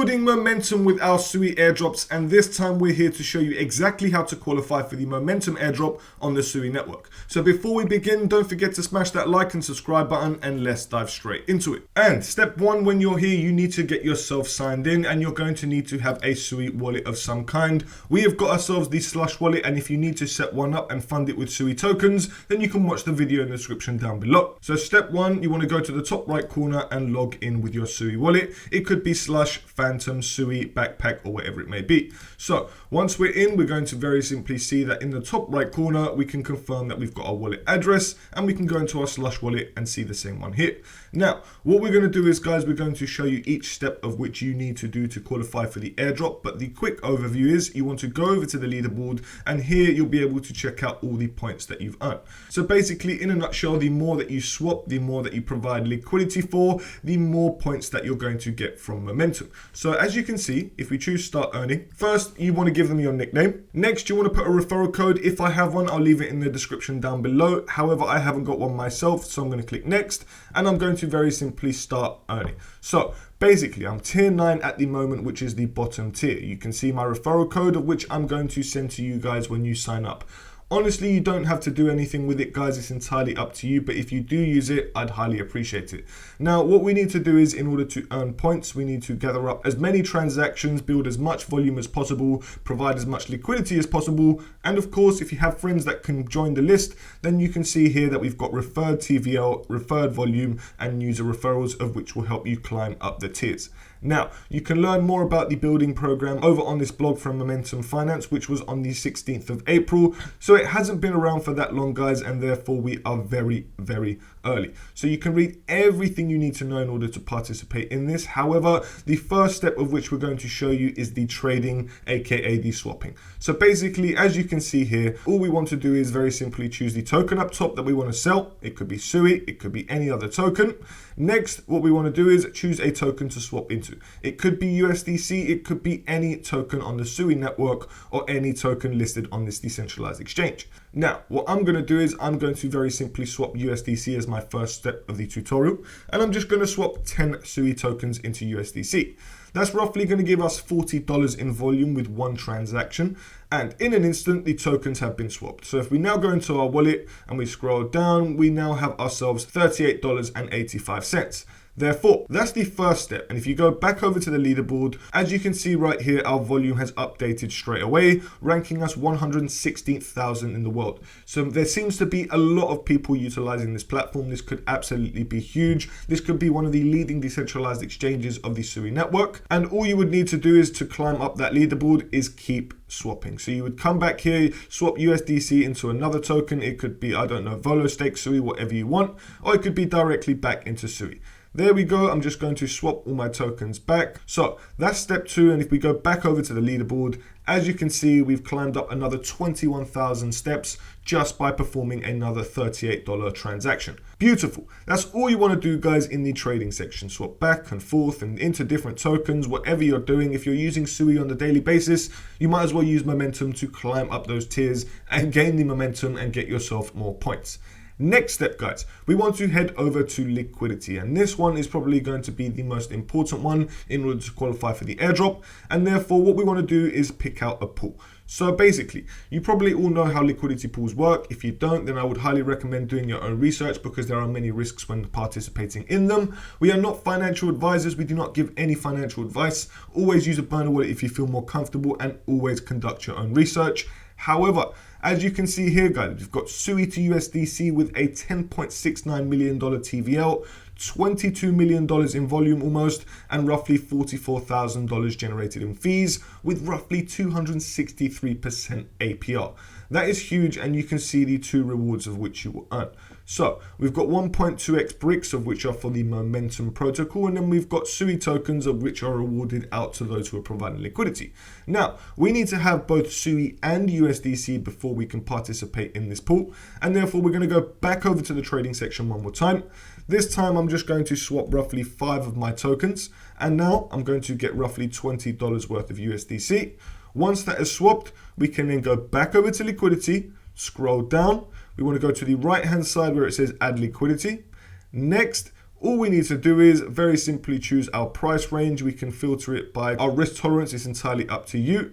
Building momentum with our Sui Airdrops, and this time we're here to show you exactly how to qualify for the momentum airdrop on the Sui network. So before we begin, don't forget to smash that like and subscribe button, and let's dive straight into it. And step one, when you're here, you need to get yourself signed in, and you're going to need to have a Sui wallet of some kind. We have got ourselves the Slush wallet, and if you need to set one up and fund it with Sui tokens, then you can watch the video in the description down below. So step one, you want to go to the top right corner and log in with your Sui wallet. It could be Slush, Phantom, Sui, Backpack, or whatever it may be. So once we're in, we're going to very simply see that in the top right corner, we can confirm that we've got our wallet address, and we can go into our Slush wallet and see the same one here. Now, what we're going to do is, guys, we're going to show you each step of which you need to do to qualify for the airdrop. But the quick overview is you want to go over to the leaderboard, and here you'll be able to check out all the points that you've earned. So basically, in a nutshell, the more that you swap, the more that you provide liquidity for, the more points that you're going to get from momentum. So as you can see, if we choose start earning, first you want to give them your nickname. Next, you want to put a referral code. If I have one, I'll leave it in the description down below. However, I haven't got one myself, so I'm going to click next, and I'm going to very simply start earning. So basically, I'm tier 9 at the moment, which is the bottom tier. You can see my referral code, of which I'm going to send to you guys when you sign up. Honestly, you don't have to do anything with it, guys. It's entirely up to you. But if you do use it, I'd highly appreciate it. Now, what we need to do is, in order to earn points, we need to gather up as many transactions, build as much volume as possible, provide as much liquidity as possible. And of course, if you have friends that can join the list, then you can see here that we've got referred TVL, referred volume, and user referrals, of which will help you climb up the tiers. Now, you can learn more about the building program over on this blog from Momentum Finance, which was on the 16th of April. So it hasn't been around for that long, guys, and therefore we are very, very early. So you can read everything you need to know in order to participate in this. However, the first step of which we're going to show you is the trading, aka the swapping. So basically, as you can see here, all we want to do is very simply choose the token up top that we want to sell. It could be Sui, it could be any other token. Next, what we want to do is choose a token to swap into. It could be USDC, it could be any token on the Sui network, or any token listed on this decentralized exchange. Now, what I'm going to do is I'm going to very simply swap USDC as my first step of the tutorial, and I'm just going to swap 10 Sui tokens into USDC. That's roughly going to give us $40 in volume with one transaction, and in an instant the tokens have been swapped. So if we now go into our wallet and we scroll down, we now have ourselves $38.85. Therefore, that's the first step. And if you go back over to the leaderboard, as you can see right here, our volume has updated straight away, ranking us 116,000 in the world. So there seems to be a lot of people utilizing this platform. This could absolutely be huge. This could be one of the leading decentralized exchanges of the Sui network. And all you would need to do is to climb up that leaderboard is keep swapping. So you would come back here, swap USDC into another token. It could be, I don't know, Volo Stake Sui, whatever you want, or it could be directly back into Sui. There we go. I'm just going to swap all my tokens back. So that's step 2. And if we go back over to the leaderboard, as you can see, we've climbed up another 21,000 steps just by performing another $38 transaction. Beautiful. That's all you want to do, guys, in the trading section. Swap back and forth and into different tokens, whatever you're doing. If you're using Sui on a daily basis, you might as well use momentum to climb up those tiers and gain the momentum and get yourself more points. Next step, guys, we want to head over to liquidity, and this one is probably going to be the most important one in order to qualify for the airdrop. And therefore, what we want to do is pick out a pool. So basically, you probably all know how liquidity pools work. If you don't, then I would highly recommend doing your own research, because there are many risks when participating in them. We are not financial advisors. We do not give any financial advice. Always use a burner wallet if you feel more comfortable, and always conduct your own research. However, as you can see here, guys, we've got Sui to USDC with a $10.69 million TVL, $22 million in volume almost, and roughly $44,000 generated in fees, with roughly 263% APR. That is huge, and you can see the 2 rewards of which you will earn. So we've got 1.2x bricks, of which are for the momentum protocol, and then we've got Sui tokens, of which are awarded out to those who are providing liquidity. Now, we need to have both Sui and USDC before we can participate in this pool, and therefore we're going to go back over to the trading section one more time. This time I'm just going to swap roughly 5 of my tokens, and now I'm going to get roughly $20 worth of USDC. Once that is swapped, we can then go back over to liquidity, scroll down. We want to go to the right hand side where it says add liquidity. Next, All we need to do is very simply choose our price range. We can filter it by our risk tolerance. It's entirely up to you.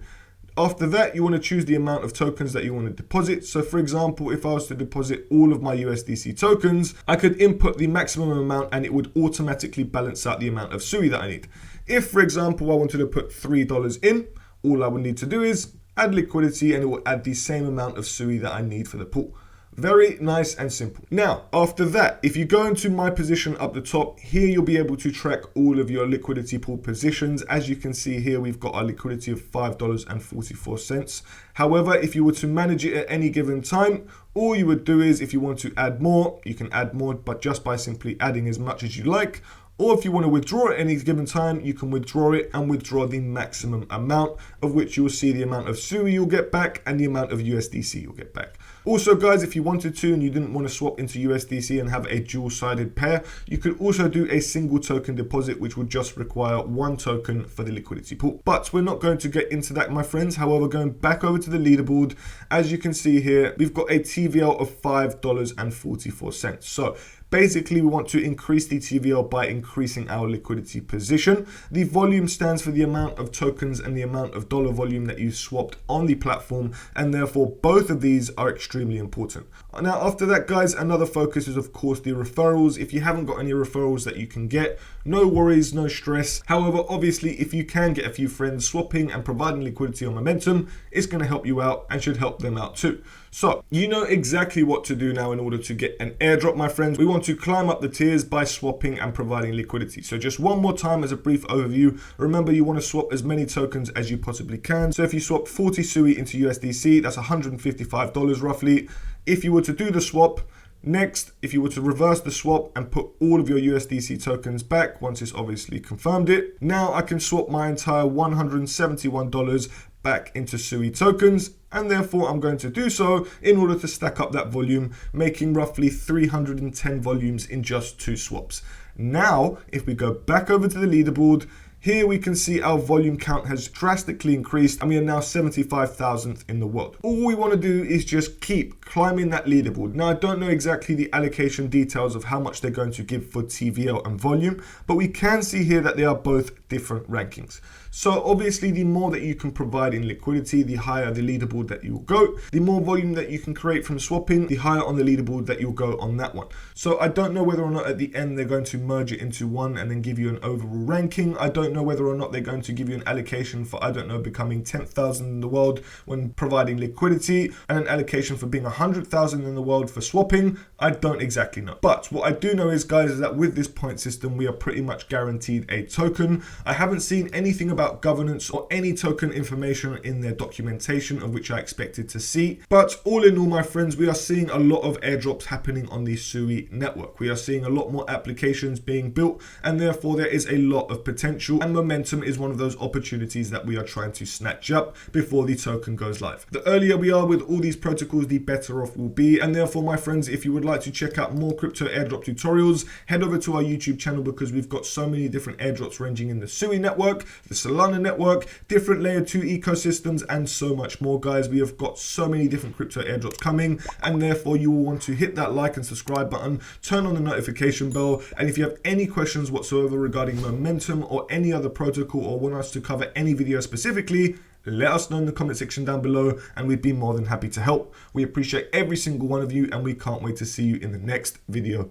After that, you want to choose the amount of tokens that you want to deposit. So for example, if I was to deposit all of my USDC tokens, I could input the maximum amount and it would automatically balance out the amount of Sui that I need. If, for example, I wanted to put $3 in, all I would need to do is add liquidity and it will add the same amount of Sui that I need for the pool. Very nice and simple. Now, after that, if you go into my position up the top, here you'll be able to track all of your liquidity pool positions. As you can see here, we've got our liquidity of $5.44. However, if you were to manage it at any given time, all you would do is if you want to add more, you can add more, but just by simply adding as much as you like. Or if you want to withdraw at any given time, you can withdraw it and withdraw the maximum amount, of which you will see the amount of Sui you'll get back and the amount of USDC you'll get back. Also guys, if you wanted to and you didn't want to swap into USDC and have a dual-sided pair, you could also do a single token deposit, which would just require one token for the liquidity pool. But we're not going to get into that, my friends. However, going back over to the leaderboard, as you can see here, we've got a TVL of $5.44. So basically, we want to increase the TVL by increasing our liquidity position. The volume stands for the amount of tokens and the amount of dollar volume that you swapped on the platform, and therefore both of these are extremely important. Now, after that, guys, another focus is, of course, the referrals. If you haven't got any referrals that you can get, no worries, no stress. However, obviously, if you can get a few friends swapping and providing liquidity or momentum, it's going to help you out and should help them out too. So you know exactly what to do now in order to get an airdrop, my friends. We want to climb up the tiers by swapping and providing liquidity. So just one more time as a brief overview, remember you want to swap as many tokens as you possibly can. So if you swap 40 Sui into USDC, that's $155 roughly. If you were to do the swap, next, if you were to reverse the swap and put all of your USDC tokens back, once it's obviously confirmed it, now I can swap my entire $171 back into Sui tokens, and therefore I'm going to do so in order to stack up that volume, making roughly 310 volumes in just 2 swaps. Now, if we go back over to the leaderboard, here we can see our volume count has drastically increased and we are now 75,000th in the world. All we want to do is just keep climbing that leaderboard. Now, I don't know exactly the allocation details of how much they're going to give for TVL and volume, but we can see here that they are both different rankings. So obviously, the more that you can provide in liquidity, the higher the leaderboard that you will go. The more volume that you can create from swapping, the higher on the leaderboard that you'll go on that one. So I don't know whether or not at the end they're going to merge it into one and then give you an overall ranking. I don't know whether or not they're going to give you an allocation for, I don't know, becoming 10,000 in the world when providing liquidity and an allocation for being 100,000 in the world for swapping. I don't exactly know. But what I do know is, guys, is that with this point system, we are pretty much guaranteed a token. I haven't seen anything about governance or any token information in their documentation, of which I expected to see. But all in all, my friends, we are seeing a lot of airdrops happening on the Sui network. We are seeing a lot more applications being built, and therefore there is a lot of potential, and momentum is one of those opportunities that we are trying to snatch up before the token goes live. The earlier we are with all these protocols, the better off we'll be. And therefore, my friends, if you would like to check out more crypto airdrop tutorials, head over to our YouTube channel, because we've got so many different airdrops ranging in the Sui network, the Solana network, different layer 2 ecosystems, and so much more, guys. We have got so many different crypto airdrops coming, and therefore you will want to hit that like and subscribe button, turn on the notification bell, and if you have any questions whatsoever regarding momentum or any other protocol, or want us to cover any video specifically, let us know in the comment section down below, and we'd be more than happy to help. We appreciate every single one of you, and we can't wait to see you in the next video.